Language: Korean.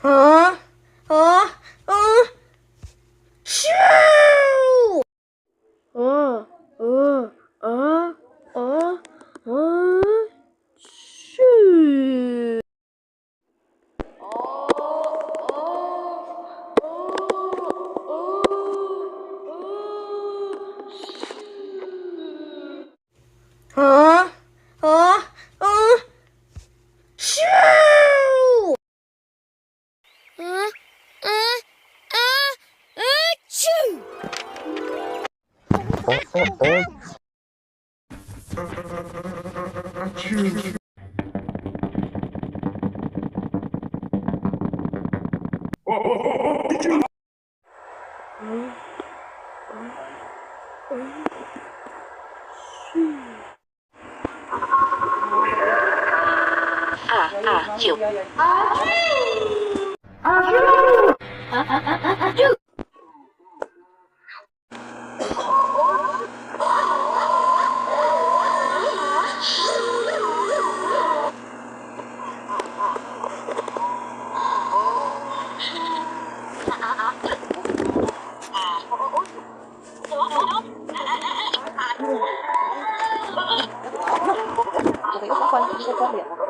어? 어? 어? 슈! 어? 어? 어? 어? 어? 슈! 어? 어? 어? 슈! 어? 어? 슈! 슈! Một cái ốc quanh cũng có việc.